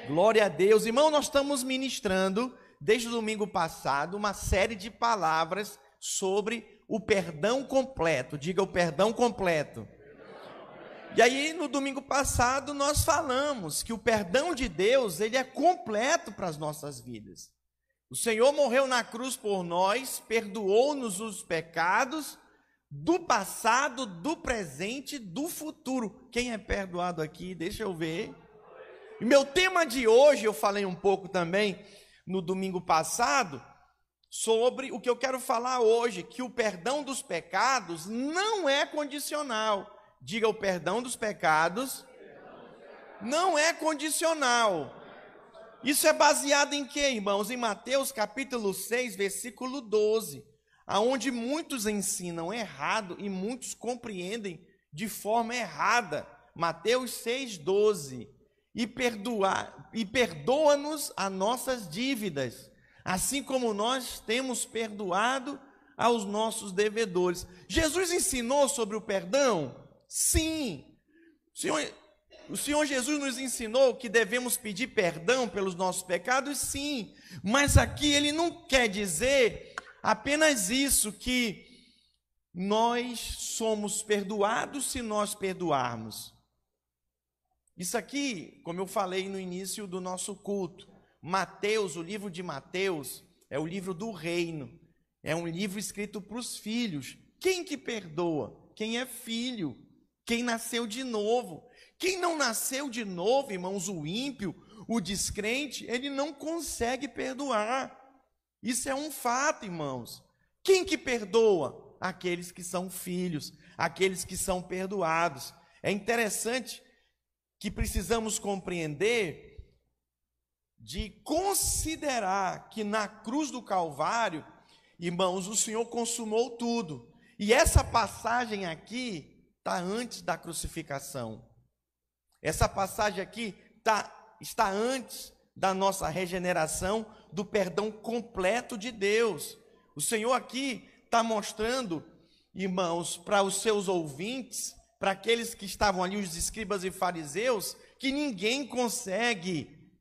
Glória a Deus. Irmão, nós estamos ministrando, desde o domingo passado, uma série de palavras sobre o perdão completo. Diga o perdão completo. E aí, no domingo passado, nós falamos que o perdão de Deus, ele é completo para as nossas vidas. O Senhor morreu na cruz por nós, perdoou-nos os pecados do passado, do presente, do futuro. Quem é perdoado aqui? Deixa eu ver. E meu tema de hoje, eu falei um pouco também no domingo passado, sobre o que eu quero falar hoje, que o perdão dos pecados não é condicional. Diga, o perdão dos pecados não é condicional. Isso é baseado em quê, irmãos? Em Mateus capítulo 6, versículo 12, aonde muitos ensinam errado e muitos compreendem de forma errada. Mateus 6, 12. E perdoa-nos as nossas dívidas, assim como nós temos perdoado aos nossos devedores. Jesus ensinou sobre o perdão? Sim. O Senhor Jesus nos ensinou que devemos pedir perdão pelos nossos pecados? Sim. Mas aqui ele não quer dizer apenas isso, que nós somos perdoados se nós perdoarmos. Isso aqui, como eu falei no início do nosso culto, Mateus, o livro de Mateus, é o livro do reino. É um livro escrito para os filhos. Quem que perdoa? Quem é filho. Quem nasceu de novo. Quem não nasceu de novo, irmãos, o ímpio, o descrente, ele não consegue perdoar. Isso é um fato, irmãos. Quem que perdoa? Aqueles que são filhos, aqueles que são perdoados. É interessante que precisamos compreender, de considerar que na cruz do Calvário, irmãos, o Senhor consumou tudo. E essa passagem aqui está antes da crucificação. Essa passagem aqui está antes da nossa regeneração, do perdão completo de Deus. O Senhor aqui está mostrando, irmãos, para os seus ouvintes, para aqueles que estavam ali, os escribas e fariseus, que ninguém consegue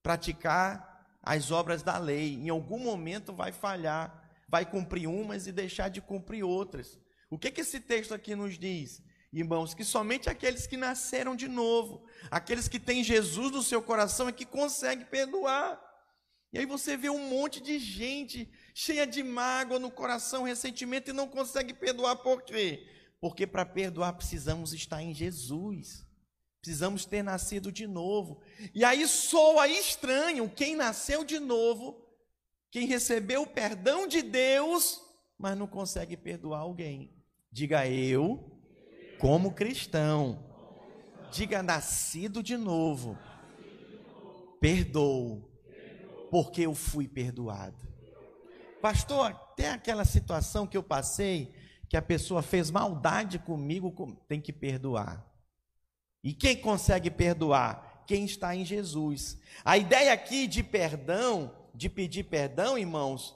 praticar as obras da lei. Em algum momento vai falhar, vai cumprir umas e deixar de cumprir outras. O que esse texto aqui nos diz? Irmãos, que somente aqueles que nasceram de novo, aqueles que têm Jesus no seu coração é que conseguem perdoar. E aí você vê um monte de gente cheia de mágoa no coração, ressentimento, e não consegue perdoar. Por quê? Porque para perdoar precisamos estar em Jesus, precisamos ter nascido de novo. E aí soa estranho quem nasceu de novo, quem recebeu o perdão de Deus, mas não consegue perdoar alguém. Diga, eu, como cristão, diga, nascido de novo, perdoo, porque eu fui perdoado. Pastor, até aquela situação que eu passei, que a pessoa fez maldade comigo, tem que perdoar. E quem consegue perdoar? Quem está em Jesus. A ideia aqui de perdão, de pedir perdão, irmãos,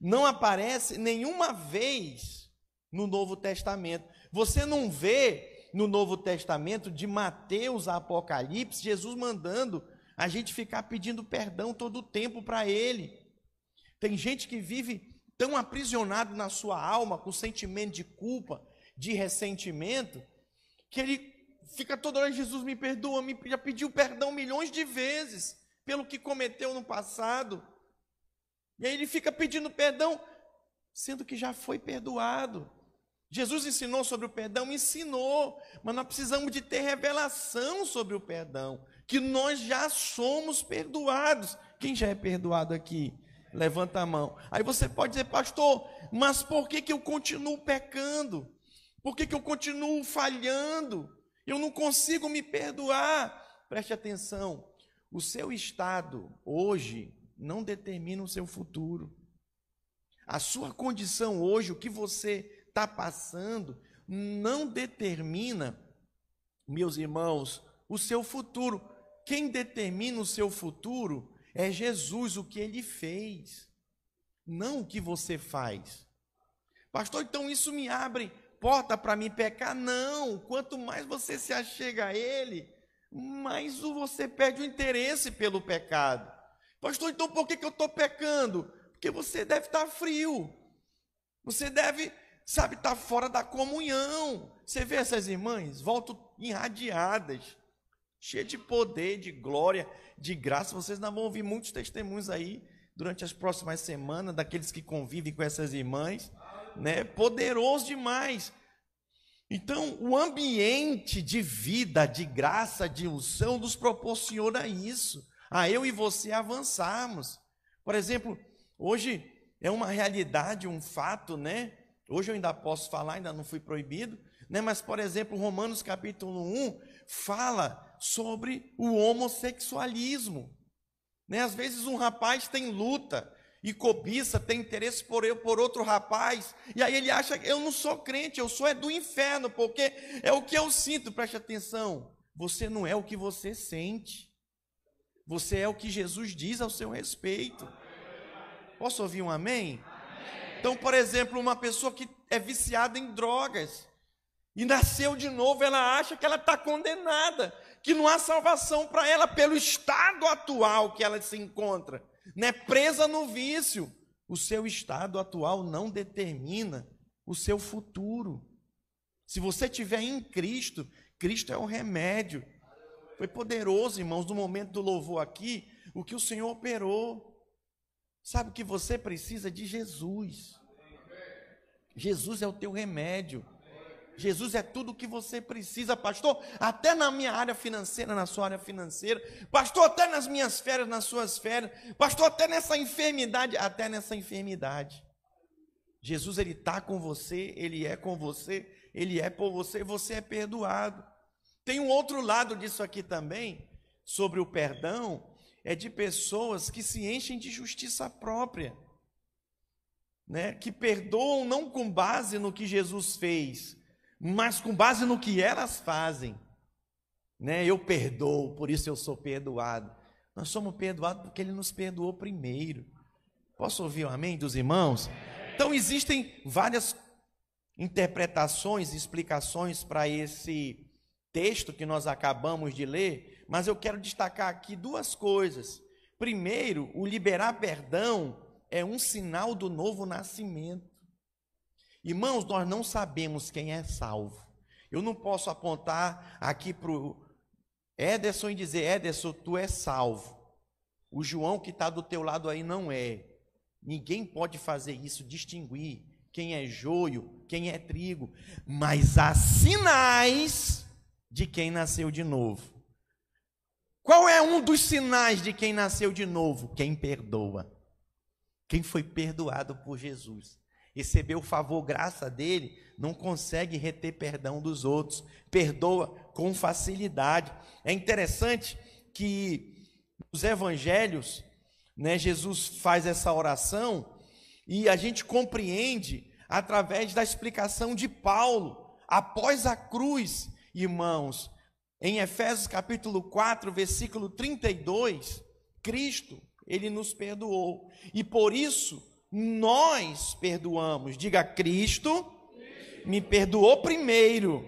não aparece nenhuma vez no Novo Testamento. Você não vê no Novo Testamento, de Mateus a Apocalipse, Jesus mandando a gente ficar pedindo perdão todo o tempo para Ele. Tem gente que vive tão aprisionado na sua alma, com sentimento de culpa, de ressentimento, que ele fica toda hora, Jesus me perdoa, já pediu perdão milhões de vezes, pelo que cometeu no passado, e aí ele fica pedindo perdão, sendo que já foi perdoado. Jesus ensinou sobre o perdão? Ensinou, mas nós precisamos de ter revelação sobre o perdão, que nós já somos perdoados. Quem já é perdoado aqui? Levanta a mão. Aí você pode dizer, pastor, mas por que eu continuo pecando? Por que eu continuo falhando? Eu não consigo me perdoar. Preste atenção, o seu estado hoje não determina o seu futuro. A sua condição hoje, o que você está passando, não determina, meus irmãos, o seu futuro. Quem determina o seu futuro é Jesus, o que Ele fez, não o que você faz. Pastor, então isso me abre porta para me pecar? Não, quanto mais você se achega a Ele, mais você perde o interesse pelo pecado. Pastor, então por que eu estou pecando? Porque você deve estar frio. Você deve, estar fora da comunhão. Você vê essas irmãs, voltam irradiadas, cheias de poder, de glória, de graça. Vocês ainda vão ouvir muitos testemunhos aí durante as próximas semanas, daqueles que convivem com essas irmãs, né? Poderoso demais. Então, o ambiente de vida, de graça, de unção, nos proporciona isso, a eu e você avançarmos. Por exemplo, hoje é uma realidade, um fato, né? Hoje eu ainda posso falar, ainda não fui proibido, né? Mas, por exemplo, Romanos capítulo 1 fala sobre o homossexualismo, né? Às vezes um rapaz tem luta e cobiça, tem interesse por outro rapaz, e aí ele acha que eu não sou crente, eu sou do inferno, porque é o que eu sinto. Preste atenção, você não é o que você sente, você é o que Jesus diz ao seu respeito. Posso ouvir um amém? Então, por exemplo, uma pessoa que é viciada em drogas e nasceu de novo, ela acha que ela está condenada, que não há salvação para ela pelo estado atual que ela se encontra, né? Presa no vício. O seu estado atual não determina o seu futuro. Se você estiver em Cristo, Cristo é o remédio. Foi poderoso, irmãos, no momento do louvor aqui, o que o Senhor operou. Sabe que você precisa de Jesus. Jesus é o teu remédio. Jesus é tudo o que você precisa, pastor, até na minha área financeira, na sua área financeira, pastor, até nas minhas férias, nas suas férias, pastor, até nessa enfermidade, Jesus, ele está com você, ele é com você, ele é por você, você é perdoado. Tem um outro lado disso aqui também, sobre o perdão, é de pessoas que se enchem de justiça própria, né? Que perdoam não com base no que Jesus fez, mas com base no que elas fazem, né? Eu perdoo, por isso eu sou perdoado. Nós somos perdoados porque Ele nos perdoou primeiro. Posso ouvir um amém dos irmãos? Então existem várias interpretações, explicações para esse texto que nós acabamos de ler, mas eu quero destacar aqui duas coisas. Primeiro, o liberar perdão é um sinal do novo nascimento. Irmãos, nós não sabemos quem é salvo. Eu não posso apontar aqui para o Ederson e dizer: Ederson, tu és salvo. O João que está do teu lado aí não é. Ninguém pode fazer isso, distinguir quem é joio, quem é trigo. Mas há sinais de quem nasceu de novo. Qual é um dos sinais de quem nasceu de novo? Quem perdoa. Quem foi perdoado por Jesus. Recebeu o favor, graça dele, não consegue reter perdão dos outros, perdoa com facilidade. É interessante que nos evangelhos, né, Jesus faz essa oração e a gente compreende através da explicação de Paulo, após a cruz, irmãos. Em Efésios capítulo 4, versículo 32, Cristo, ele nos perdoou, e por isso nós perdoamos. Diga: Cristo me perdoou primeiro.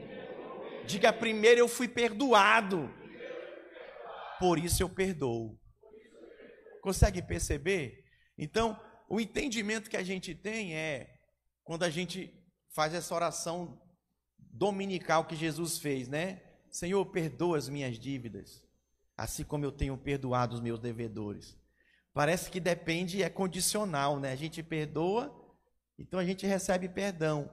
Diga: primeiro eu fui perdoado, por isso eu perdoo. Consegue perceber? Então, o entendimento que a gente tem é, quando a gente faz essa oração dominical que Jesus fez, né? Senhor, perdoa as minhas dívidas, assim como eu tenho perdoado os meus devedores. Parece que depende, é condicional, né? A gente perdoa, então a gente recebe perdão.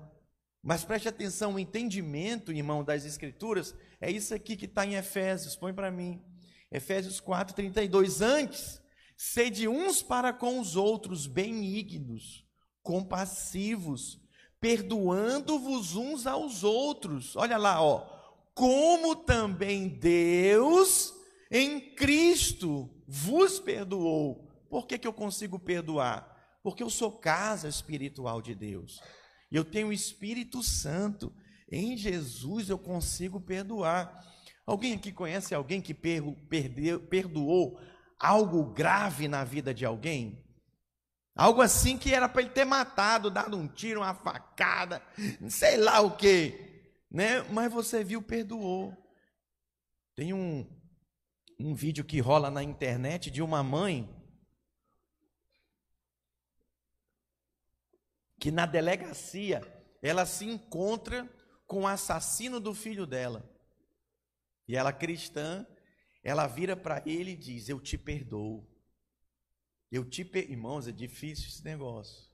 Mas preste atenção, o entendimento, irmão, das Escrituras, é isso aqui que está em Efésios, põe para mim. Efésios 4, 32. Antes, sede uns para com os outros benignos, compassivos, perdoando-vos uns aos outros. Olha lá, ó. Como também Deus em Cristo vos perdoou. Por que eu consigo perdoar? Porque eu sou casa espiritual de Deus. Eu tenho o Espírito Santo. Em Jesus eu consigo perdoar. Alguém aqui conhece alguém que perdoou algo grave na vida de alguém? Algo assim que era para ele ter matado, dado um tiro, uma facada, sei lá o quê, né? Mas você viu, perdoou. Tem um um vídeo que rola na internet de uma mãe que na delegacia ela se encontra com o assassino do filho dela. E ela, cristã, ela vira para ele e diz: eu te perdoo. Irmãos, é difícil esse negócio.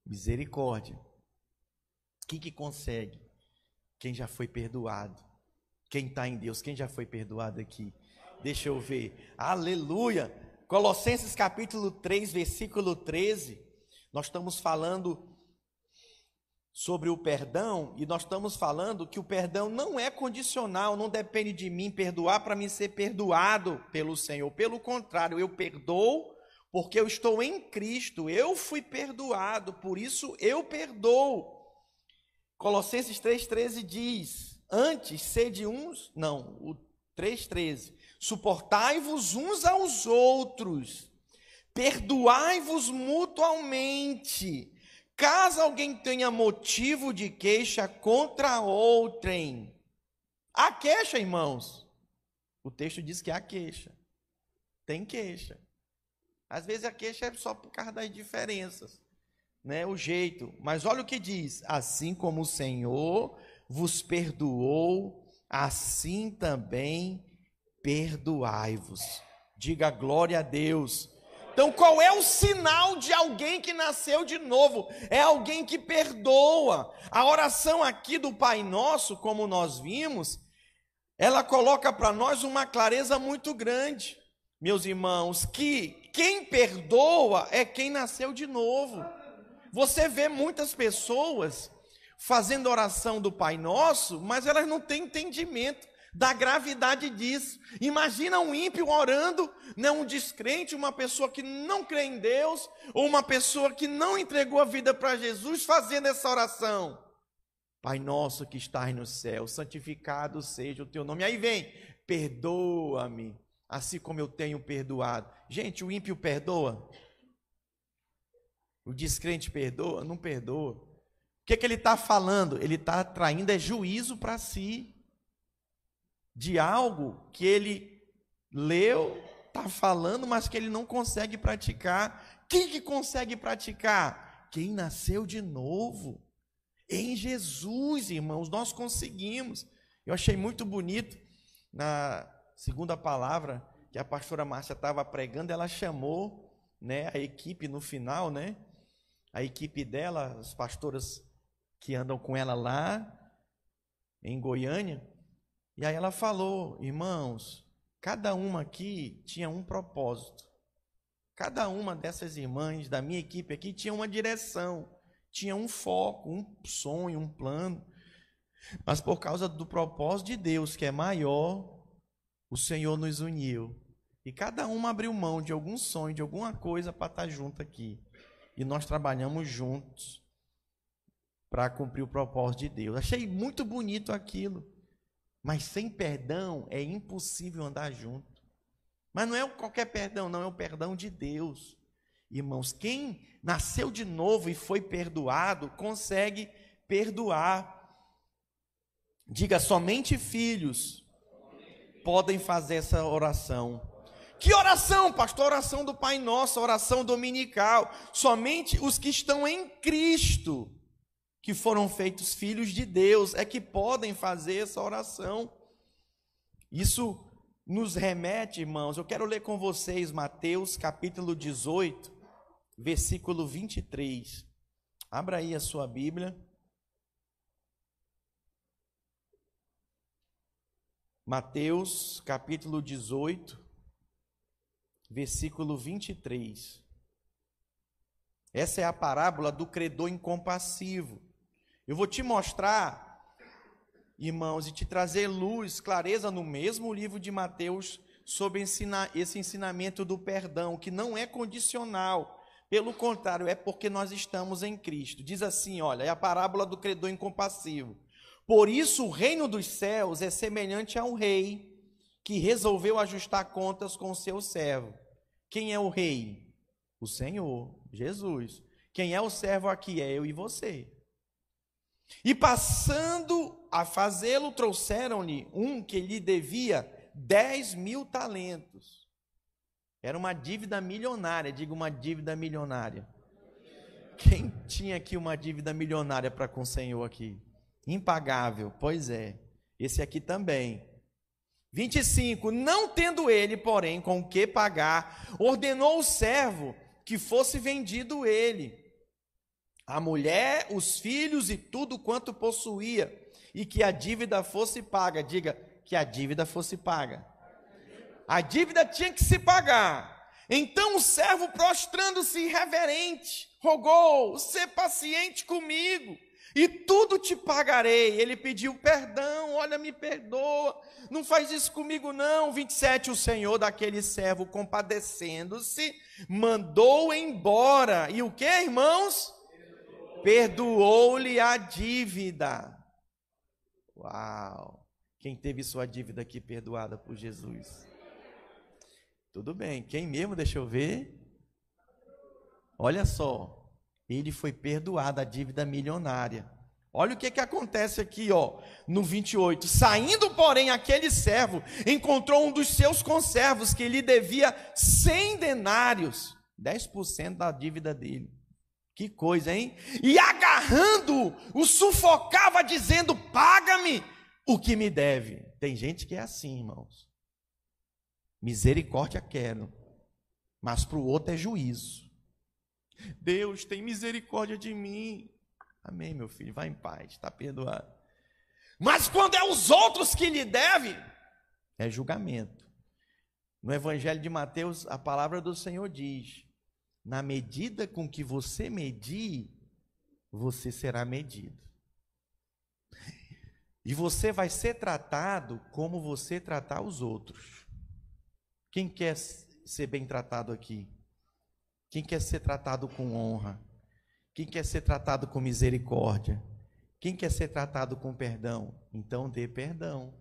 Misericórdia. Quem que consegue? Quem já foi perdoado. Quem está em Deus, quem já foi perdoado aqui? Deixa eu ver. Aleluia! Colossenses capítulo 3, versículo 13. Nós estamos falando sobre o perdão, e nós estamos falando que o perdão não é condicional, não depende de mim perdoar para mim ser perdoado pelo Senhor. Pelo contrário, eu perdoo porque eu estou em Cristo, eu fui perdoado, por isso eu perdoo. Colossenses 3,13 diz: antes sede uns, não, o 3,13, suportai-vos uns aos outros, perdoai-vos mutualmente, caso alguém tenha motivo de queixa contra outrem. Há queixa, irmãos. O texto diz que há queixa. Tem queixa. Às vezes a queixa é só por causa das diferenças, né? O jeito. Mas olha o que diz: assim como o Senhor vos perdoou, assim também perdoai-vos. Diga glória a Deus. Então, qual é o sinal de alguém que nasceu de novo? É alguém que perdoa. A oração aqui do Pai Nosso, como nós vimos, ela coloca para nós uma clareza muito grande, meus irmãos, que quem perdoa é quem nasceu de novo. Você vê muitas pessoas fazendo oração do Pai Nosso, mas elas não têm entendimento da gravidade disso. Imagina um ímpio orando, né, um descrente, uma pessoa que não crê em Deus, ou uma pessoa que não entregou a vida para Jesus, fazendo essa oração: Pai nosso que estás no céu, santificado seja o teu nome. Aí vem: perdoa-me, assim como eu tenho perdoado. Gente, o ímpio perdoa? O descrente perdoa? Não perdoa. O que ele está falando? Ele está traindo juízo para si, de algo que ele leu, está falando, mas que ele não consegue praticar. Quem que consegue praticar? Quem nasceu de novo. Em Jesus, irmãos, nós conseguimos. Eu achei muito bonito, na segunda palavra que a pastora Márcia estava pregando, ela chamou, né, a equipe no final, né, a equipe dela, as pastoras que andam com ela lá em Goiânia. E aí ela falou: irmãos, cada uma aqui tinha um propósito. Cada uma dessas irmãs da minha equipe aqui tinha uma direção, tinha um foco, um sonho, um plano. Mas por causa do propósito de Deus, que é maior, o Senhor nos uniu. E cada uma abriu mão de algum sonho, de alguma coisa para estar junto aqui. E nós trabalhamos juntos para cumprir o propósito de Deus. Achei muito bonito aquilo. Mas sem perdão é impossível andar junto. Mas não é qualquer perdão, não, é o perdão de Deus. Irmãos, quem nasceu de novo e foi perdoado, consegue perdoar. Diga: somente filhos podem fazer essa oração. Que oração, pastor? Oração do Pai Nosso, oração dominical. Somente os que estão em Cristo, que foram feitos filhos de Deus, é que podem fazer essa oração. Isso nos remete, irmãos, eu quero ler com vocês Mateus capítulo 18, versículo 23. Abra aí a sua Bíblia. Mateus capítulo 18, versículo 23. Essa é a parábola do credor incompassivo. Eu vou te mostrar, irmãos, e te trazer luz, clareza no mesmo livro de Mateus sobre esse ensinamento do perdão, que não é condicional. Pelo contrário, é porque nós estamos em Cristo. Diz assim, olha, é a parábola do credor incompassivo. Por isso o reino dos céus é semelhante a um rei que resolveu ajustar contas com o seu servo. Quem é o rei? O Senhor, Jesus. Quem é o servo aqui? É eu e você. E passando a fazê-lo, trouxeram-lhe um que lhe devia 10.000 talentos. Era uma dívida milionária, diga uma dívida milionária. Quem tinha aqui uma dívida milionária para com o Senhor aqui? Impagável, pois é, esse aqui também. 25, não tendo ele, porém, com o que pagar, ordenou o servo que fosse vendido ele, a mulher, os filhos e tudo quanto possuía, e que a dívida fosse paga. Diga, que a dívida fosse paga. A dívida tinha que se pagar. Então o servo, prostrando-se reverente, rogou: sê paciente comigo, e tudo te pagarei. Ele pediu perdão: olha, me perdoa, não faz isso comigo não. 27, o senhor daquele servo, compadecendo-se, mandou embora. E o que, irmãos? Perdoou-lhe a dívida. Uau! Quem teve sua dívida aqui perdoada por Jesus? Tudo bem, quem mesmo? Deixa eu ver. Olha só, ele foi perdoado a dívida milionária. Olha o que acontece aqui, ó, no 28. Saindo, porém, aquele servo encontrou um dos seus conservos que lhe devia 100 denários, 10% da dívida dele. Que coisa, hein? E agarrando, o sufocava, dizendo: paga-me o que me deve. Tem gente que é assim, irmãos. Misericórdia quero, mas para o outro é juízo. Deus, tem misericórdia de mim. Amém, meu filho, vai em paz, está perdoado. Mas quando é os outros que lhe devem, é julgamento. No Evangelho de Mateus, a palavra do Senhor diz: na medida com que você medir, você será medido. E você vai ser tratado como você tratar os outros. Quem quer ser bem tratado aqui? Quem quer ser tratado com honra? Quem quer ser tratado com misericórdia? Quem quer ser tratado com perdão? Então dê perdão.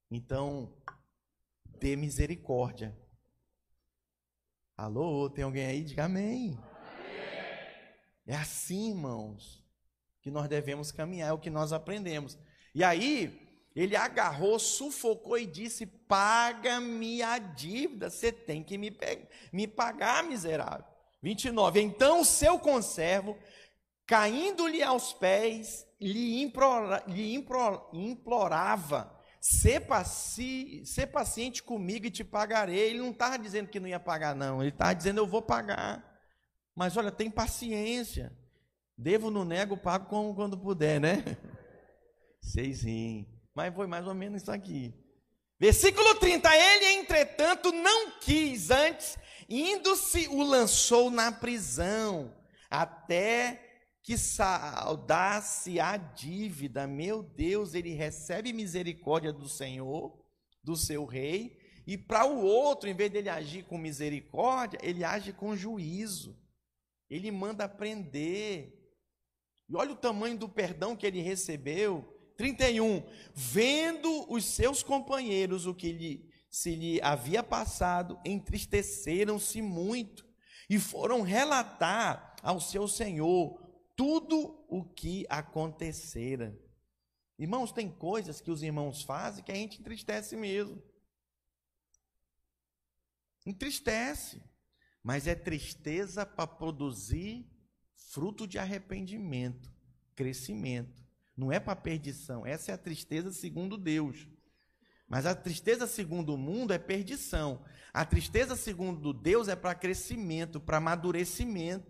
Então dê misericórdia. Alô, tem alguém aí? Diga amém. É assim, irmãos, que nós devemos caminhar, é o que nós aprendemos. E aí, ele agarrou, sufocou e disse: paga-me a dívida, você tem que me pagar, miserável. 29, então o seu conservo, caindo-lhe aos pés, lhe implorava: Ser paciente comigo e te pagarei. Ele não estava dizendo que não ia pagar, não. Ele estava dizendo: eu vou pagar. Mas olha, tem paciência. Devo, não nego, pago quando puder, né? Vocês riem. Mas foi mais ou menos isso aqui. Versículo 30. Ele, entretanto, não quis, antes, indo-se, o lançou na prisão, até que saudasse a dívida. Meu Deus, ele recebe misericórdia do Senhor, do seu rei, e para o outro, em vez dele agir com misericórdia, ele age com juízo. Ele manda prender. E olha o tamanho do perdão que ele recebeu. 31. Vendo os seus companheiros o que se lhe havia passado, entristeceram-se muito e foram relatar ao seu senhor tudo o que acontecera. Irmãos, tem coisas que os irmãos fazem que a gente entristece mesmo. Entristece. Mas é tristeza para produzir fruto de arrependimento, crescimento. Não é para perdição. Essa é a tristeza segundo Deus. Mas a tristeza segundo o mundo é perdição. A tristeza segundo Deus é para crescimento, para amadurecimento,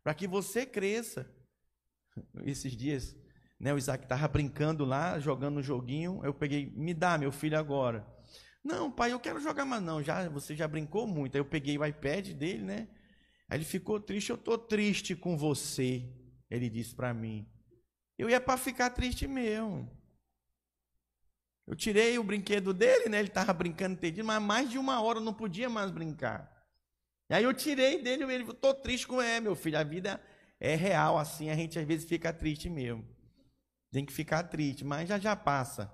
para que você cresça. Esses dias, né, o Isaac estava brincando lá, jogando um joguinho. Eu peguei: me dá, meu filho, agora. Não, pai, eu quero jogar, mas não, você já brincou muito. Aí eu peguei o iPad dele, né? Aí ele ficou triste. Eu estou triste com você, ele disse para mim. Eu ia para ficar triste mesmo. Eu tirei o brinquedo dele, né? Ele estava brincando entendido, mas mais de 1 hora eu não podia mais brincar. E aí eu tirei dele, ele falou: estou triste com ele, meu filho, a vida é real assim, a gente às vezes fica triste mesmo. Tem que ficar triste, mas já passa.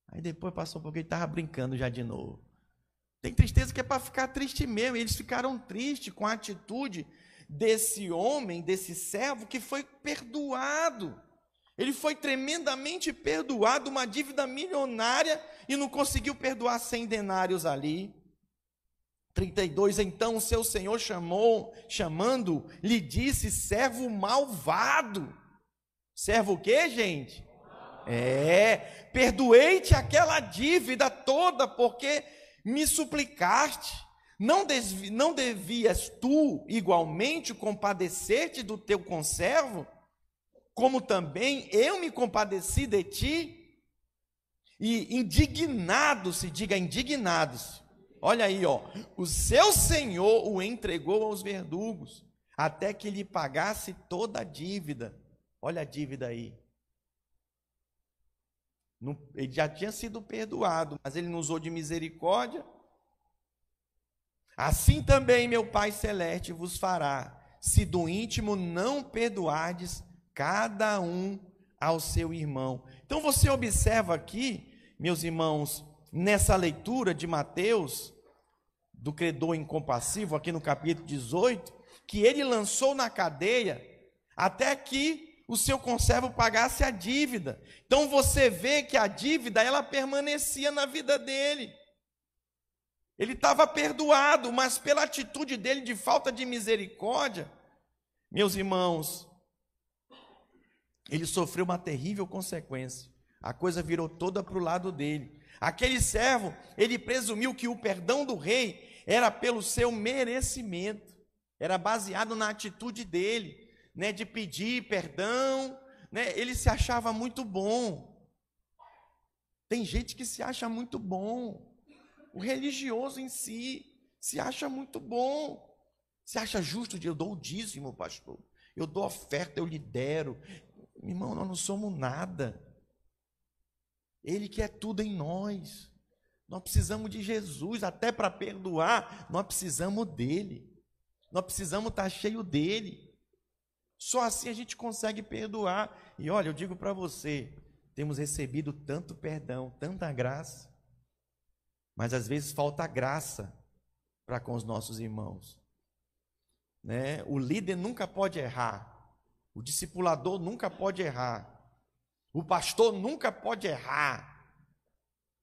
Aí depois passou um pouco, ele estava brincando já de novo. Tem tristeza que é para ficar triste mesmo. E eles ficaram tristes com a atitude desse homem, desse servo que foi perdoado. Ele foi tremendamente perdoado, uma dívida milionária, e não conseguiu perdoar 100 denários ali. 32, então o seu senhor chamando, lhe disse: servo malvado. Servo o quê, gente? Perdoei-te aquela dívida toda, porque me suplicaste. Não devias tu igualmente compadecer-te do teu conservo, como também eu me compadeci de ti? E indignados-se, diga indignados, olha aí, o seu senhor o entregou aos verdugos, até que lhe pagasse toda a dívida. Olha a dívida aí. Ele já tinha sido perdoado, mas ele não usou de misericórdia. Assim também meu Pai Celeste vos fará, se do íntimo não perdoardes cada um ao seu irmão. Então você observa aqui, meus irmãos, nessa leitura de Mateus, do credor incompassivo, aqui no capítulo 18, que ele lançou na cadeia até que o seu conservo pagasse a dívida. Então você vê que a dívida, ela permanecia na vida dele. Ele estava perdoado, mas pela atitude dele de falta de misericórdia, meus irmãos, ele sofreu uma terrível consequência. A coisa virou toda para o lado dele. Aquele servo, ele presumiu que o perdão do rei era pelo seu merecimento, era baseado na atitude dele, de pedir perdão, ele se achava muito bom. Tem gente que se acha muito bom. O religioso em si se acha muito bom. Se acha justo de eu dou o dízimo, pastor. Eu dou oferta, eu lidero. Irmão, nós não somos nada. Ele que é tudo em nós. Nós precisamos de Jesus, até para perdoar, nós precisamos dele. Nós precisamos estar cheio dele. Só assim a gente consegue perdoar. E olha, eu digo para você, temos recebido tanto perdão, tanta graça, mas às vezes falta graça para com os nossos irmãos. O líder nunca pode errar, o discipulador nunca pode errar, o pastor nunca pode errar,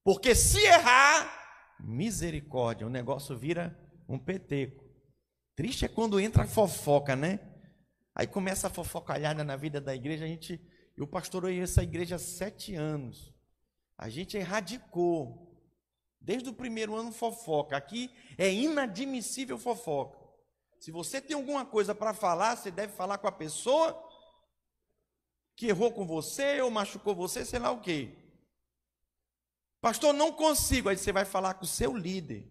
porque se errar, misericórdia, o negócio vira um peteco. Triste é quando entra a fofoca, Aí começa a fofocalhada na vida da igreja. Eu pastorei essa igreja há 7 anos. A gente erradicou. Desde o primeiro ano fofoca. Aqui é inadmissível fofoca. Se você tem alguma coisa para falar, você deve falar com a pessoa que errou com você ou machucou você, sei lá o quê. Pastor, não consigo. Aí você vai falar com o seu líder,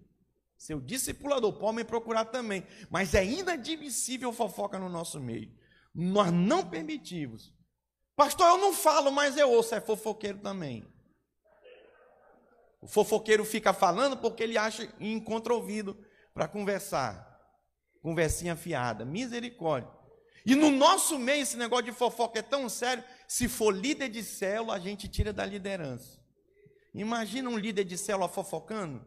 seu discipulador, pode me procurar também. Mas é inadmissível fofoca no nosso meio. Nós não permitimos. Pastor, eu não falo, mas eu ouço. É fofoqueiro também. O fofoqueiro fica falando porque ele acha e encontra ouvido para conversar. Conversinha fiada. Misericórdia. E no nosso meio, esse negócio de fofoca é tão sério. Se for líder de célula, a gente tira da liderança. Imagina um líder de célula fofocando,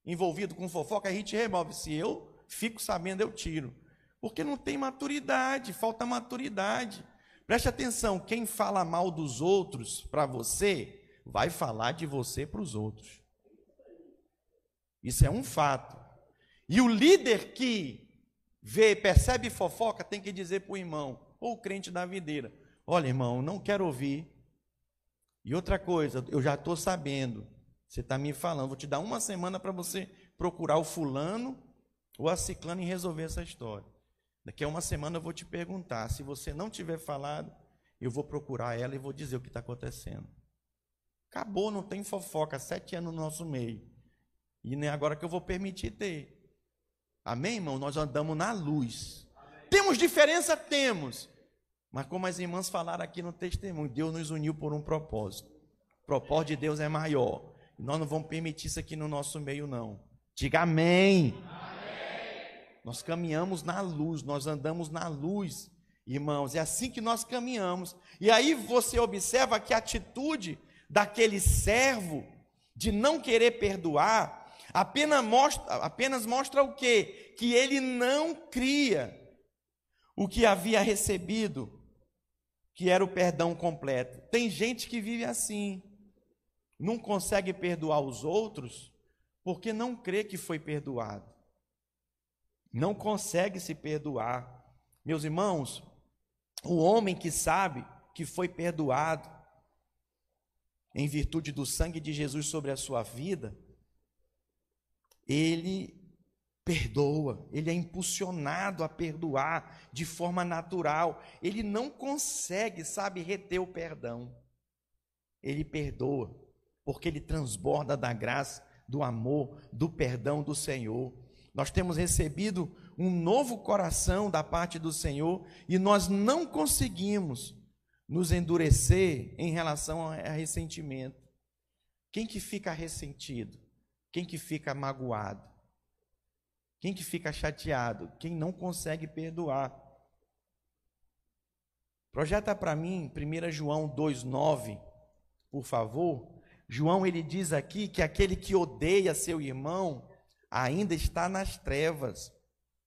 envolvido com fofoca, a gente remove. Se eu fico sabendo, eu tiro. Porque não tem maturidade, falta maturidade. Preste atenção, quem fala mal dos outros para você, vai falar de você para os outros. Isso é um fato. E o líder que percebe fofoca, tem que dizer para o irmão, ou o crente da videira: olha, irmão, não quero ouvir. E outra coisa, eu já estou sabendo, você está me falando, vou te dar 1 semana para você procurar o fulano ou a ciclana e resolver essa história. Daqui a 1 semana eu vou te perguntar, se você não tiver falado, eu vou procurar ela e vou dizer o que está acontecendo. Acabou, não tem fofoca, 7 anos no nosso meio. E nem agora que eu vou permitir ter. Amém, irmão? Nós andamos na luz. Amém. Temos diferença? Temos. Mas como as irmãs falaram aqui no testemunho, Deus nos uniu por um propósito. O propósito de Deus é maior. E nós não vamos permitir isso aqui no nosso meio, não. Diga amém. Amém. Nós caminhamos na luz, nós andamos na luz, irmãos. É assim que nós caminhamos. E aí você observa que a atitude daquele servo de não querer perdoar apenas mostra o quê? Que ele não cria o que havia recebido. que era o perdão completo. Tem gente que vive assim, não consegue perdoar os outros porque não crê que foi perdoado. Não consegue se perdoar. Meus irmãos, o homem que sabe que foi perdoado em virtude do sangue de Jesus sobre a sua vida, ele perdoa, ele é impulsionado a perdoar de forma natural. Ele não consegue, reter o perdão. Ele perdoa, porque ele transborda da graça, do amor, do perdão do Senhor. Nós temos recebido um novo coração da parte do Senhor e nós não conseguimos nos endurecer em relação a ressentimento. Quem que fica ressentido? Quem que fica magoado? Quem que fica chateado? Quem não consegue perdoar. Projeta para mim 1 João 2,9, por favor. João, ele diz aqui que aquele que odeia seu irmão ainda está nas trevas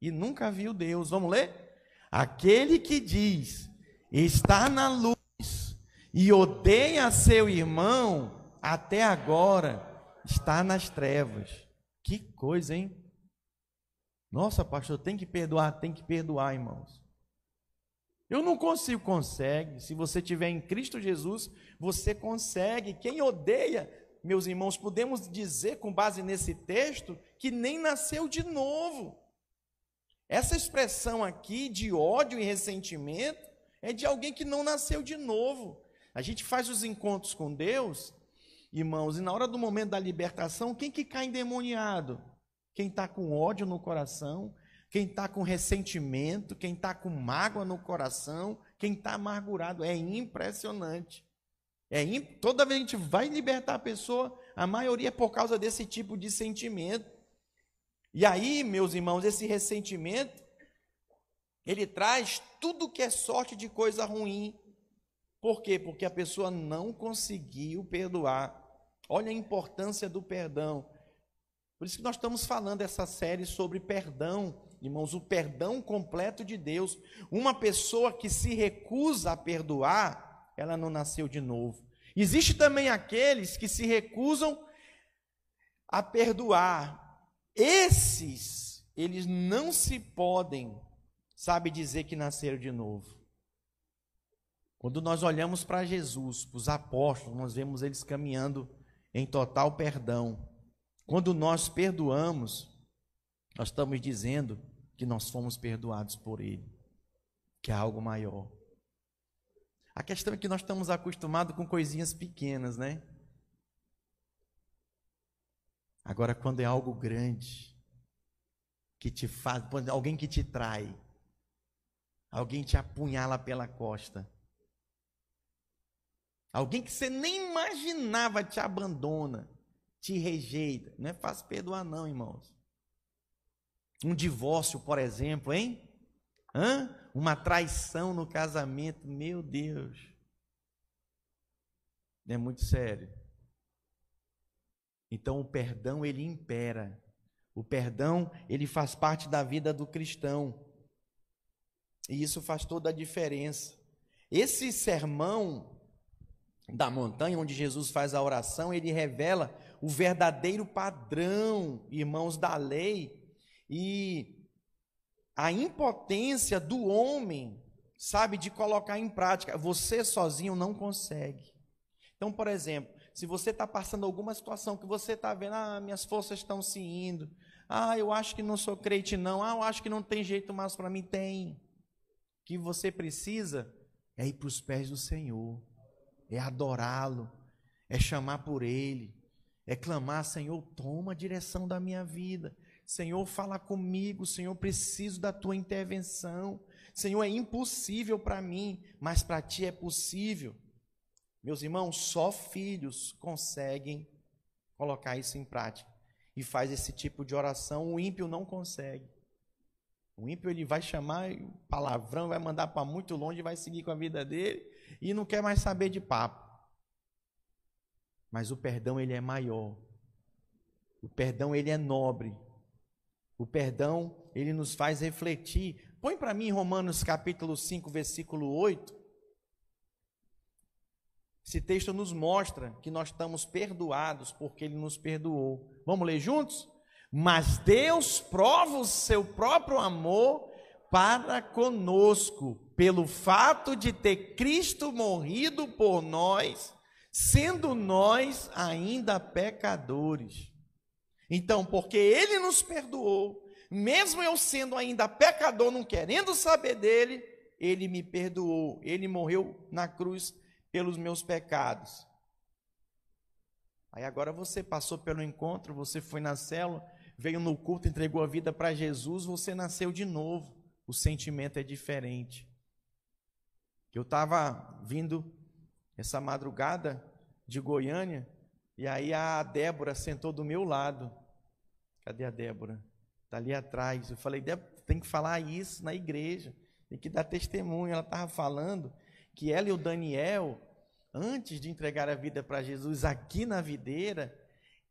e nunca viu Deus. Vamos ler? Aquele que diz, está na luz e odeia seu irmão, até agora está nas trevas. Que coisa, hein? Nossa, pastor, tem que perdoar, irmãos. Eu não consigo, consegue. Se você estiver em Cristo Jesus, você consegue. Quem odeia, meus irmãos, podemos dizer, com base nesse texto, que nem nasceu de novo. Essa expressão aqui de ódio e ressentimento é de alguém que não nasceu de novo. A gente faz os encontros com Deus, irmãos, e na hora do momento da libertação, quem que cai endemoniado? Quem está com ódio no coração, quem está com ressentimento, quem está com mágoa no coração, quem está amargurado. É impressionante. Toda vez que a gente vai libertar a pessoa, a maioria é por causa desse tipo de sentimento. E aí, meus irmãos, esse ressentimento, ele traz tudo que é sorte de coisa ruim. Por quê? Porque a pessoa não conseguiu perdoar. Olha a importância do perdão. Por isso que nós estamos falando essa série sobre perdão, irmãos, o perdão completo de Deus. Uma pessoa que se recusa a perdoar, ela não nasceu de novo. Existe também aqueles que se recusam a perdoar. Esses, eles não se podem, dizer que nasceram de novo. Quando nós olhamos para Jesus, para os apóstolos, nós vemos eles caminhando em total perdão. Quando nós perdoamos, nós estamos dizendo que nós fomos perdoados por Ele, que é algo maior. A questão é que nós estamos acostumados com coisinhas pequenas, né? Agora, quando é algo grande, que te faz, alguém que te trai, alguém te apunhala pela costa, alguém que você nem imaginava te abandona, te rejeita. Não é fácil perdoar não, irmãos. Um divórcio, por exemplo, hein? Uma traição no casamento, meu Deus. É muito sério. Então o perdão, ele impera. O perdão, ele faz parte da vida do cristão. E isso faz toda a diferença. Esse sermão da montanha, onde Jesus faz a oração, ele revela o verdadeiro padrão, irmãos, da lei e a impotência do homem, de colocar em prática. Você sozinho não consegue. Então, por exemplo, se você está passando alguma situação que você está vendo, minhas forças estão se indo, eu acho que não sou crente não, eu acho que não tem jeito mais para mim, tem. O que você precisa é ir para os pés do Senhor, é adorá-lo, é chamar por Ele, é clamar, Senhor, toma a direção da minha vida, Senhor, fala comigo, Senhor, preciso da tua intervenção, Senhor, é impossível para mim, mas para ti é possível. Meus irmãos, só filhos conseguem colocar isso em prática e faz esse tipo de oração. O ímpio não consegue. O ímpio, ele vai chamar palavrão, vai mandar para muito longe, vai seguir com a vida dele e não quer mais saber de papo. Mas o perdão, ele é maior. O perdão, ele é nobre. O perdão, ele nos faz refletir. Põe para mim Romanos capítulo 5, versículo 8. Esse texto nos mostra que nós estamos perdoados porque Ele nos perdoou. Vamos ler juntos? Mas Deus prova o seu próprio amor para conosco, pelo fato de ter Cristo morrido por nós, sendo nós ainda pecadores. Então, porque Ele nos perdoou, mesmo eu sendo ainda pecador, não querendo saber dEle, Ele me perdoou. Ele morreu na cruz pelos meus pecados. Aí agora você passou pelo encontro, você foi na célula, veio no culto, entregou a vida para Jesus, você nasceu de novo. O sentimento é diferente. Eu estava vindo essa madrugada de Goiânia, e aí a Débora sentou do meu lado. Cadê a Débora? Está ali atrás. Eu falei, Débora, tem que falar isso na igreja, tem que dar testemunho. Ela estava falando que ela e o Daniel, antes de entregar a vida para Jesus aqui na videira,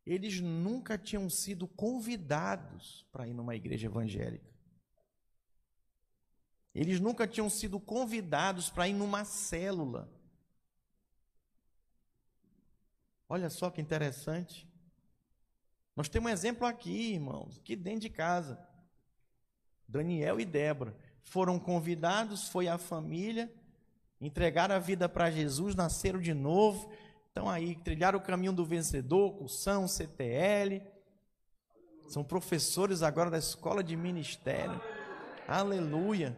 eles nunca tinham sido convidados para ir numa igreja evangélica. Eles nunca tinham sido convidados para ir numa célula. Olha só que interessante. Nós temos um exemplo aqui, irmãos, aqui dentro de casa. Daniel e Débora foram convidados, foi a família, entregaram a vida para Jesus, nasceram de novo. Então aí, trilharam o caminho do vencedor, cursão, CTL. São professores agora da escola de ministério. Aleluia.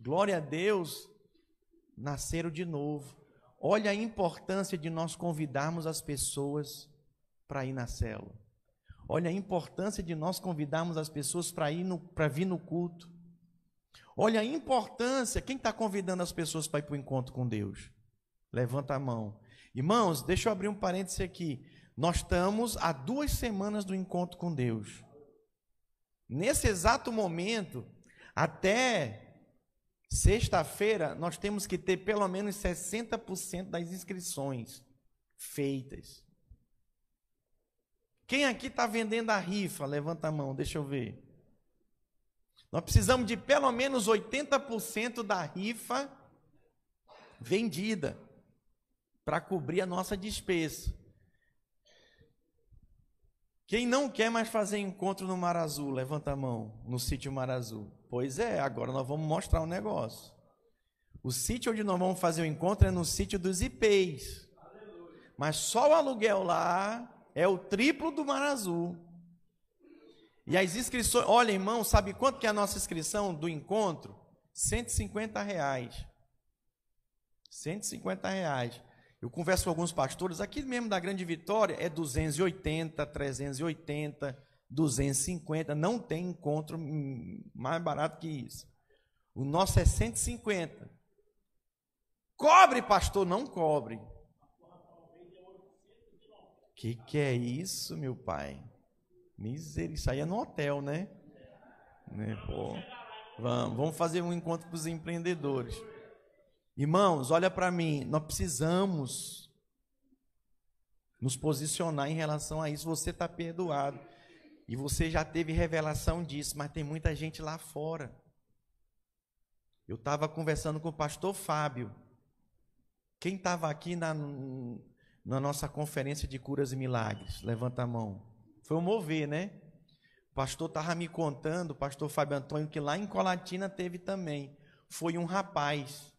Glória a Deus, nasceram de novo. Olha a importância de nós convidarmos as pessoas para ir na célula. Olha a importância de nós convidarmos as pessoas para vir no culto. Olha a importância, quem está convidando as pessoas para ir para o encontro com Deus? Levanta a mão. Irmãos, deixa eu abrir um parêntese aqui. Nós estamos há 2 semanas do encontro com Deus. Nesse exato momento, até sexta-feira, nós temos que ter pelo menos 60% das inscrições feitas. Quem aqui está vendendo a rifa? Levanta a mão, deixa eu ver. Nós precisamos de pelo menos 80% da rifa vendida para cobrir a nossa despesa. Quem não quer mais fazer encontro no Mar Azul? Levanta a mão, no sítio Mar Azul. Pois é, agora nós vamos mostrar um negócio. O sítio onde nós vamos fazer o encontro é no sítio dos IPs. Mas só o aluguel lá é o triplo do Mar Azul. E as inscrições, olha, irmão, sabe quanto que é a nossa inscrição do encontro? R$150. R$150. Eu converso com alguns pastores, aqui mesmo da Grande Vitória, é 280, 380, 250, não tem encontro mais barato que isso. O nosso é 150. Cobre, pastor? Não cobre. Que é isso, meu pai? Misericórdia, isso aí é no hotel, né? Pô, vamos fazer um encontro com os empreendedores. Irmãos, olha para mim, nós precisamos nos posicionar em relação a isso. Você está perdoado e você já teve revelação disso, mas tem muita gente lá fora. Eu estava conversando com o pastor Fábio. Quem estava aqui na nossa conferência de curas e milagres? Levanta a mão. Foi o Mover, né? O pastor estava me contando, o pastor Fábio Antônio, que lá em Colatina teve também. Foi um rapaz.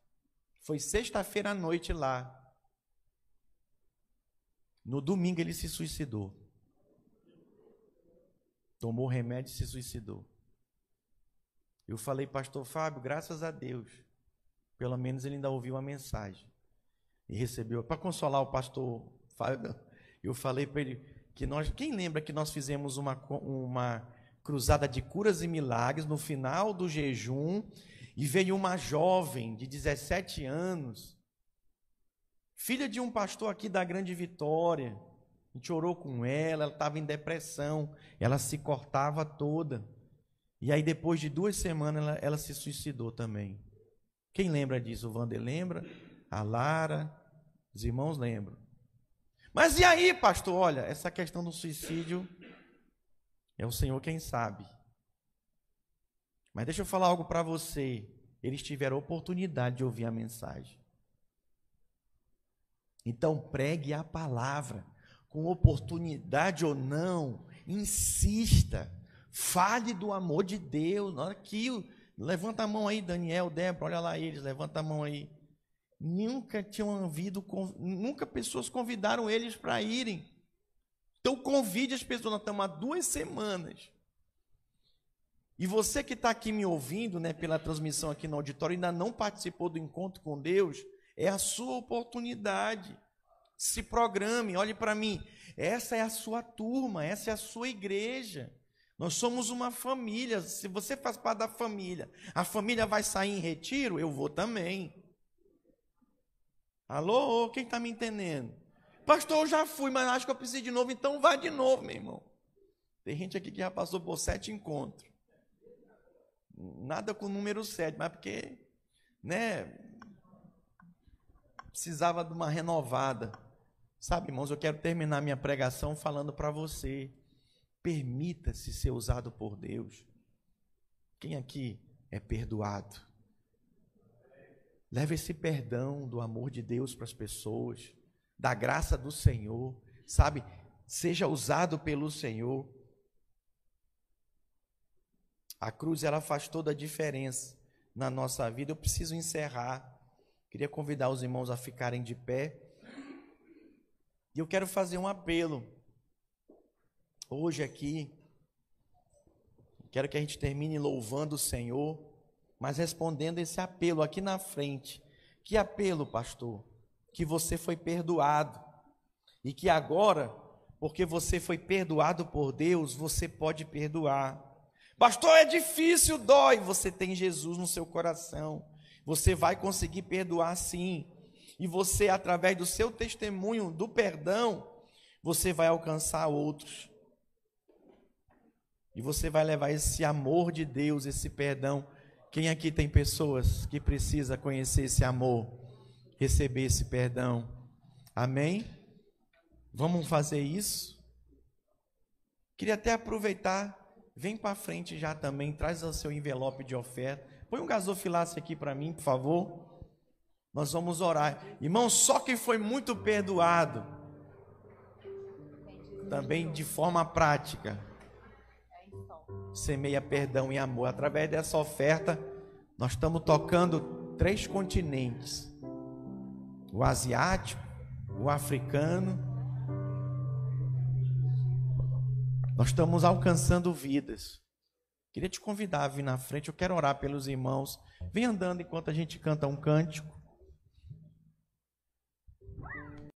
Foi sexta-feira à noite lá. No domingo ele se suicidou. Tomou remédio e se suicidou. Eu falei, pastor Fábio, graças a Deus, pelo menos ele ainda ouviu a mensagem. E recebeu. Para consolar o pastor Fábio, eu falei para ele que nós... Quem lembra que nós fizemos uma cruzada de curas e milagres no final do jejum? E veio uma jovem de 17 anos, filha de um pastor aqui da Grande Vitória. A gente orou com ela estava em depressão, ela se cortava toda. E aí depois de 2 semanas ela se suicidou também. Quem lembra disso? O Wander lembra? A Lara, os irmãos lembram. Mas e aí, pastor? Olha, essa questão do suicídio é o Senhor quem sabe. Mas deixa eu falar algo para você. Eles tiveram a oportunidade de ouvir a mensagem. Então pregue a palavra, com oportunidade ou não, insista, fale do amor de Deus. Na hora que levanta a mão aí, Daniel, Débora, olha lá eles, levanta a mão aí. Nunca pessoas convidaram eles para irem. Então convide as pessoas, nós estamos há 2 semanas. E você que está aqui me ouvindo, né, pela transmissão aqui no auditório, ainda não participou do encontro com Deus, é a sua oportunidade. Se programe, olhe para mim. Essa é a sua turma, essa é a sua igreja. Nós somos uma família. Se você faz parte da família, a família vai sair em retiro, eu vou também. Alô, quem está me entendendo? Pastor, eu já fui, mas acho que eu preciso de novo, então vai de novo, meu irmão. Tem gente aqui que já passou por 7 encontros. Nada com o número 7, mas porque, né, precisava de uma renovada. Sabe, irmãos, eu quero terminar minha pregação falando para você. Permita-se ser usado por Deus. Quem aqui é perdoado? Leve esse perdão do amor de Deus para as pessoas, da graça do Senhor, sabe? Seja usado pelo Senhor. A cruz, ela faz toda a diferença na nossa vida. Eu preciso encerrar. Queria convidar os irmãos a ficarem de pé. E eu quero fazer um apelo. Hoje aqui, quero que a gente termine louvando o Senhor, mas respondendo esse apelo aqui na frente. Que apelo, pastor? Que você foi perdoado. E que agora, porque você foi perdoado por Deus, você pode perdoar. Pastor, é difícil, dói. Você tem Jesus no seu coração. Você vai conseguir perdoar sim. E você, através do seu testemunho, do perdão, você vai alcançar outros. E você vai levar esse amor de Deus, esse perdão. Quem aqui tem pessoas que precisa conhecer esse amor, receber esse perdão? Amém? Vamos fazer isso? Queria até aproveitar, vem para frente já também, traz o seu envelope de oferta. Põe um gasofilaço aqui para mim, por favor. Nós vamos orar. Irmão, só quem foi muito perdoado, também de forma prática, semeia perdão e amor. Através dessa oferta, nós estamos tocando 3 continentes: o asiático, o africano. Nós estamos alcançando vidas. Queria te convidar a vir na frente. Eu quero orar pelos irmãos. Vem andando enquanto a gente canta um cântico.